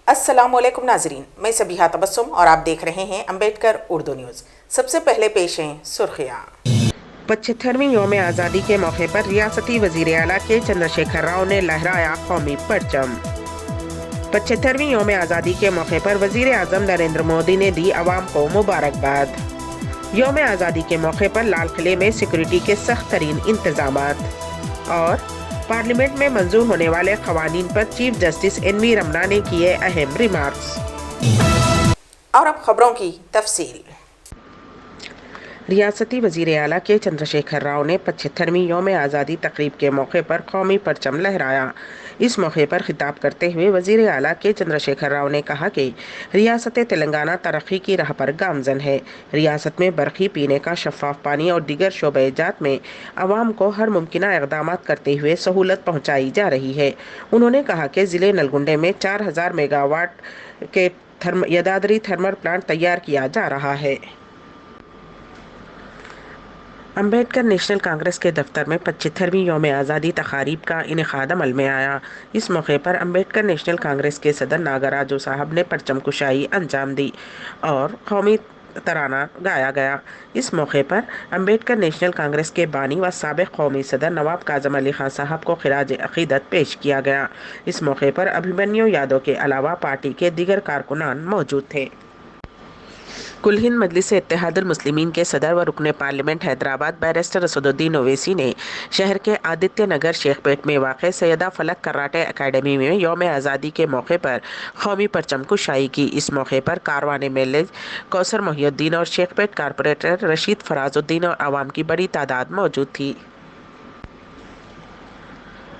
अस्सलामुअलैकुम नाजरीन, मैं सबिहा तबस्सुम और आप देख रहे हैं अम्बेडकर उर्दू न्यूज़। सबसे पहले पेश हैं सुर्खियाँ। 75वीं यौम आज़ादी के मौके पर रियासती वज़ीर आला के चंद्रशेखर राव ने लहराया कौमी परचम। 75वीं यौम आज़ादी के मौके पर वज़ीर आज़म नरेंद्र मोदी ने दी आवाम को मुबारकबाद। यौम आज़ादी के मौके पर लाल किले में सिक्योरिटी के सख्त तरीन इंतजामात। और पार्लियामेंट में मंजूर होने वाले क़वानीन पर चीफ जस्टिस एन.वी. रमना ने किए अहम रिमार्क्स। और अब खबरों की तफसील। रियासती वज़ीर आला के चंद्रशेखर राव ने 75वीं यौम आज़ादी तकरीब के मौके पर कौमी परचम लहराया। इस मौके पर खिताब करते हुए वज़ीर आला के चंद्रशेखर राव ने कहा कि रियासत तेलंगाना तरक्की की राह पर गामजन है। रियासत में बरक़ी, पीने का शफ़ाफ पानी और दीगर शोबे-ए-जात में आवाम को हर मुमकिना इक़दामात करते हुए सहूलत पहुँचाई जा रही है। उन्होंने कहा कि ज़िले नलगुंडे में 4000 मेगावाट के यदादरी थर्मल प्लांट तैयार किया जा रहा है। अम्बेडकर नेशनल कांग्रेस के दफ्तर में 75वीं यौम आज़ादी तकारीब का इनेकाद अमल में आया। इस मौके पर अम्बेडकर नेशनल कांग्रेस के सदर नागराजू साहब ने परचम कुशाई अंजाम दी और कौमी तराना गाया गया। इस मौके पर अम्बेडकर नेशनल कांग्रेस के बानी व साबिक़ कौमी सदर नवाब काज़म अली खान साहब को खिराज अक़ीदत पेश किया गया। इस मौके पर अभिमन्यु यादव के अलावा पार्टी के दीगर कारकुनान मौजूद थे। कुल हिंद मजलिस इत्तेहादुल मुस्लिमीन के सदर व रुकने पार्लियामेंट हैदराबाद बैरिस्टर असदुद्दीन ओवैसी ने शहर के आदित्य नगर शेखपेट में वाक़ सैयदा फलक कराटे एकेडमी में यौम आज़ादी के मौके पर कौमी परचम कुशाई की। इस मौके पर कारवान मेले कौसर मोहिउद्दीन और शेखपेट कारपोरेटर रशीद फराजुद्दीन और आवाम की बड़ी तादाद मौजूद थी।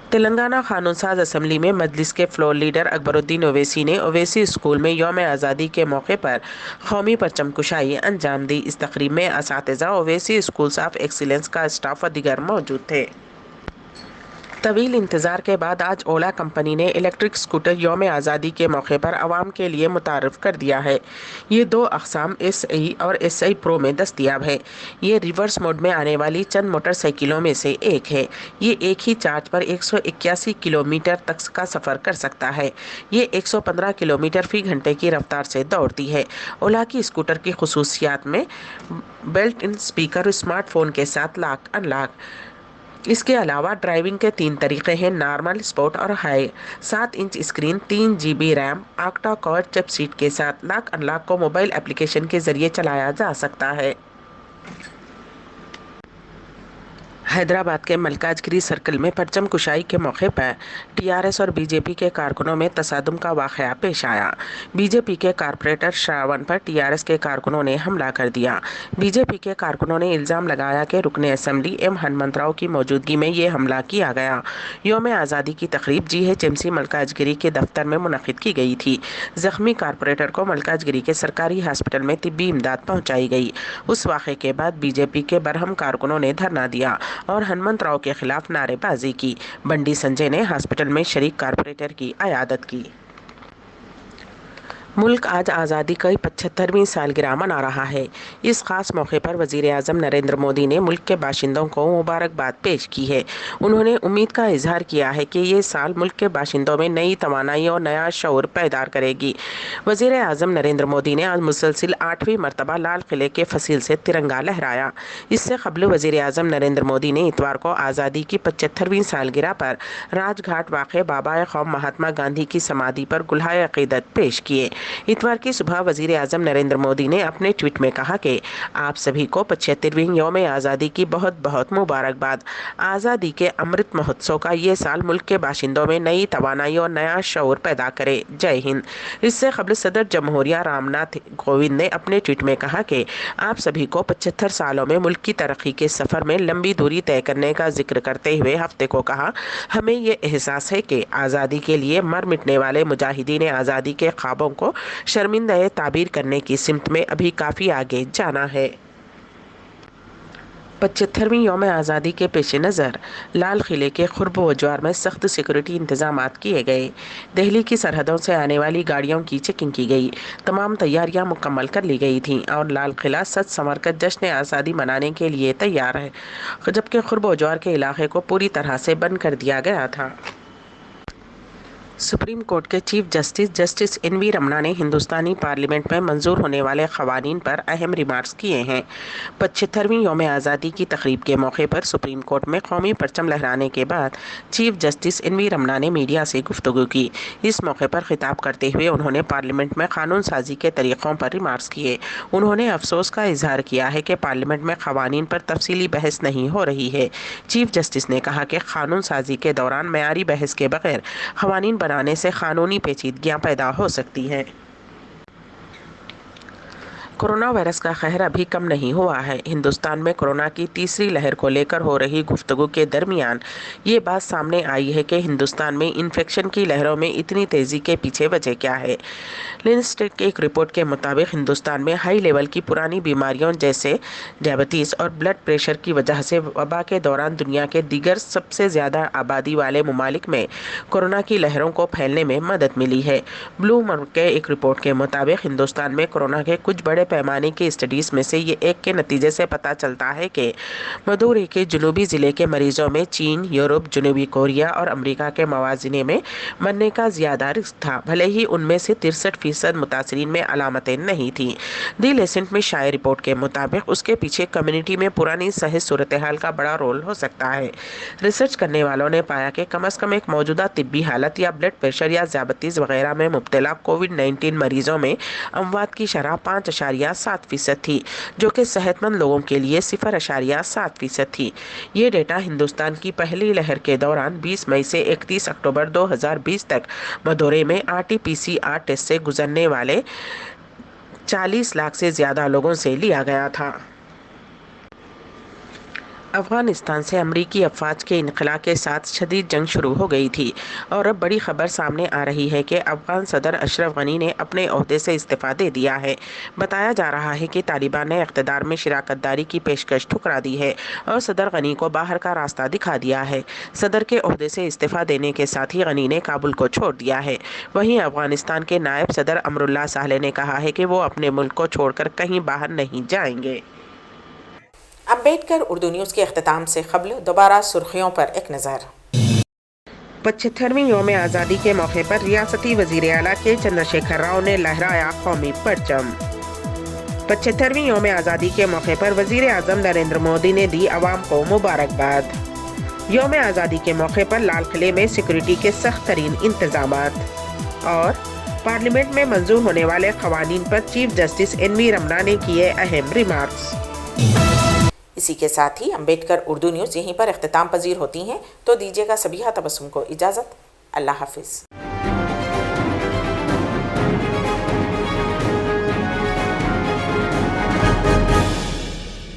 तेलंगाना कानून साज असम्बली में मजलिस के फ्लोर लीडर अकबरुद्दीन ओवैसी ने ओवैसी स्कूल में यौम आज़ादी के मौके पर कौमी परचम कुशाई अंजाम दी। इस तकरीब में असातिज़ा, ओवैसी स्कूल्स ऑफ एक्सीलेंस का स्टाफ व दीगर मौजूद थे। तवील इंतज़ार के बाद आज ओला कंपनी ने इलेक्ट्रिक स्कूटर यौम आज़ादी के मौके पर आवाम के लिए मुतारफ़ कर दिया है। ये 2 अक़साम SI और SI प्रो में दस्तयाब है। ये रिवर्स मोड में आने वाली चंद मोटरसाइकिलों में से एक है। ये एक ही चार्ज पर 181 किलोमीटर तक का सफ़र कर सकता है। ये 115 किलोमीटर फ़ी घंटे की रफ्तार से दौड़ती है। ओला की स्कूटर की ख़ुसूसियात में बेल्ट इन स्पीकर, स्मार्टफोन के साथ लॉक अनलॉक। इसके अलावा ड्राइविंग के 3 तरीक़े हैं: नॉर्मल, स्पोर्ट और high. 7 inch screen, 3 GB RAM, octa core chip seat के साथ लॉक अनलॉक को मोबाइल एप्लीकेशन के ज़रिए चलाया जा सकता है। हैदराबाद के मल्काजगिरी सर्कल में परचम कुशाई के मौके पर TRS और BJP के कारकुनों में तसादुम का वाक़या पेश आया। BJP के कारपोरेटर श्रावण पर TRS के कारकुनों ने हमला कर दिया। BJP के कारकुनों ने इल्ज़ाम लगाया कि रुकने असम्बली M हनुमंतराव की मौजूदगी में ये हमला किया गया। यौम आज़ादी की तकरीब GHMC मल्काजगिरी के दफ्तर में मुनक़िद की गई थी। ज़ख्मी कारपोरेटर को मल्काजगिरी के सरकारी हॉस्पिटल में तिब्बी इमदाद पहुँचाई गई। उस वाक़े के बाद BJP के बरहम कारकुनों ने धरना दिया और हनुमंतराव के खिलाफ नारेबाजी की। बंडी संजय ने हॉस्पिटल में शरीक कारपोरेटर की अयादत की। मुल्क आज आज़ादी की 75वीं सालगिरह मना रहा है। इस ख़ास मौके पर वज़ीर आज़म नरेंद्र मोदी ने मुल्क के बाशिंदों को मुबारकबाद पेश की है। उन्होंने उम्मीद का इजहार किया है कि ये साल मुल्क के बाशिंदों में नई तवानाई और नया शऊर पैदा करेगी। वज़ीर आज़म नरेंद्र मोदी ने आज मुसलसिल 8वीं मरतबा लाल किले के फसील से तिरंगा लहराया। इससे कबल वज़ीर आज़म नरेंद्र मोदी ने इतवार को आज़ादी की 75वीं सालगिरह पर राजघाट वाक़ बाबा कौम महात्मा गांधी की समाधि पर गुलहाए अक़ीदत पेश किए। इतवार की सुबह वज़ीर आज़म नरेंद्र मोदी ने अपने ट्वीट में कहा कि आप सभी को 75वीं यौम आज़ादी की बहुत बहुत मुबारकबाद। आज़ादी के अमृत महोत्सव का ये साल मुल्क के बाशिंदों में नई तवानाई और नया शऊर पैदा करे। जय हिंद। इससे कबल सदर जमहूरिया रामनाथ कोविंद ने अपने ट्वीट में कहा कि आप सभी को 75 सालों में मुल्क की तरक्की के सफ़र में लंबी दूरी तय करने का जिक्र करते हुए हफ्ते को कहा, हमें ये एहसास है कि आज़ादी के लिए मर मिटने वाले मुजाहिदीन आज़ादी के ख्वाबों को शर्मिंदा ताबीर करने की सिमत में अभी काफ़ी आगे जाना है। 75वीं यौम आज़ादी के पेश नज़र लाल किले के खुर्ब वजवार में सख्त सिक्योरिटी इंतजामात किए गए। दिल्ली की सरहदों से आने वाली गाड़ियों की चेकिंग की गई। तमाम तैयारियां मुकम्मल कर ली गई थीं और लाल किला सज संवर कर जश्न आज़ादी मनाने के लिए तैयार है, जबकि खुर्ब वजवार के इलाके को पूरी तरह से बंद कर दिया गया था। सुप्रीम कोर्ट के चीफ जस्टिस एन.वी. रमना ने हिंदुस्तानी पार्लियामेंट में मंजूर होने वाले क़वानीन पर अहम रिमार्क्स किए हैं। 75वीं यौम आज़ादी की तकरीब के मौके पर सुप्रीम कोर्ट में कौमी परचम लहराने के बाद चीफ जस्टिस एन.वी. रमना ने मीडिया से गुफ्तगू की। इस मौके पर खिताब करते हुए उन्होंने पार्लियामेंट में कानून साजी के तरीक़ों पर रिमार्क्स किए। उन्होंने अफसोस का इजहार किया है कि पार्लियामेंट में क़वानीन पर तफसीली बहस नहीं हो रही है। चीफ जस्टिस ने कहा कि कानून साजी के दौरान मयारी बहस के बगैर क़वानीन बनाने से कानूनी पेचीदगियां पैदा हो सकती हैं। कोरोना वायरस का कहर अभी कम नहीं हुआ है। हिंदुस्तान में कोरोना की तीसरी लहर को लेकर हो रही गुफ्तगू के दरमियान ये बात सामने आई है कि हिंदुस्तान में इन्फेक्शन की लहरों में इतनी तेज़ी के पीछे वजह क्या है। लिनस्टेट की एक रिपोर्ट के मुताबिक हिंदुस्तान में हाई लेवल की पुरानी बीमारियों जैसे डायबिटीज़ और ब्लड प्रेशर की वजह से वबा के दौरान दुनिया के दीगर सबसे ज़्यादा आबादी वाले ममालिक में कोरोना की लहरों को फैलने में मदद मिली है। ब्लूमबर्ग के एक रिपोर्ट के मुताबिक हिंदुस्तान में कोरोना के कुछ बड़े पैमाने की स्टडीज़ में से ये एक के नतीजे से पता चलता है कि मदुरै के जनूबी ज़िले के मरीजों में चीन, यूरोप, जनूबी कोरिया और अमेरिका के मवाजिने में मरने का ज़्यादा रिस्क था, भले ही उनमें से 63% मुतासरीन में अलामतें नहीं थीं। दी लेसेंट में शाये रिपोर्ट के मुताबिक उसके पीछे कम्युनिटी में पुरानी सही सूरत हाल का बड़ा रोल हो सकता है। रिसर्च करने वालों ने पाया कि कम अज़ कम एक मौजूदा तिब्बी हालत या ब्लड प्रेशर या ज़्याबतीज़ वगैरह में मुब्तला कोविड-19 मरीजों में अमवात की शरह 5.7% थी, जो कि सेहतमंद लोगों के लिए 0.7% थी। ये डेटा हिंदुस्तान की पहली लहर के दौरान 20 मई से 31 अक्टूबर 2020 तक मदुरै में RT-PCR टेस्ट से गुजरने वाले 40 लाख से ज़्यादा लोगों से लिया गया था। अफ़गानिस्तान से अमरीकी अफवाज के इनखला के साथ शदीद जंग शुरू हो गई थी और अब बड़ी खबर सामने आ रही है कि अफ़गान सदर अशरफ गनी ने अपने ओहदे से इस्तीफ़ा दे दिया है। बताया जा रहा है कि तालिबान ने इक़्तिदार में शिराकत दारी की पेशकश ठुकरा दी है और सदर गनी को बाहर का रास्ता दिखा दिया है। सदर के ओहदे से इस्तीफ़ा देने के साथ ही गनी ने काबुल को छोड़ दिया है। वहीं अफ़गानिस्तान के नायब सदर अमरुल्लाह सालेह ने कहा है कि वो अपने मुल्क को छोड़कर कहीं बाहर नहीं जाएंगे। अम्बेडकर उर्दू न्यूज़ के अख्तिताम से क़ब्ल दोबारा सुर्खियों पर एक नज़र। 75वीं यौम आज़ादी के मौके पर रियासती वज़ीर आला के चंद्रशेखर राव ने लहराया कौमी परचम। 75वीं यौम आज़ादी के मौके पर वज़ीर आज़म नरेंद्र मोदी ने दी आवाम को मुबारकबाद। यौम आज़ादी के मौके पर लाल किले में सिक्योरिटी के सख्त तरीन इंतजामात और पार्लियामेंट में मंजूर होने वाले क़वानीन पर चीफ जस्टिस एन.वी. रमना ने किए अहम रिमार्क्स। इसी के साथ ही अम्बेडकर उर्दू न्यूज़ यहीं पर इख्तिताम पजीर होती हैं, तो दीजिएगा सबीहा तबस्सुम को इजाज़त। अल्लाह हाफिज़।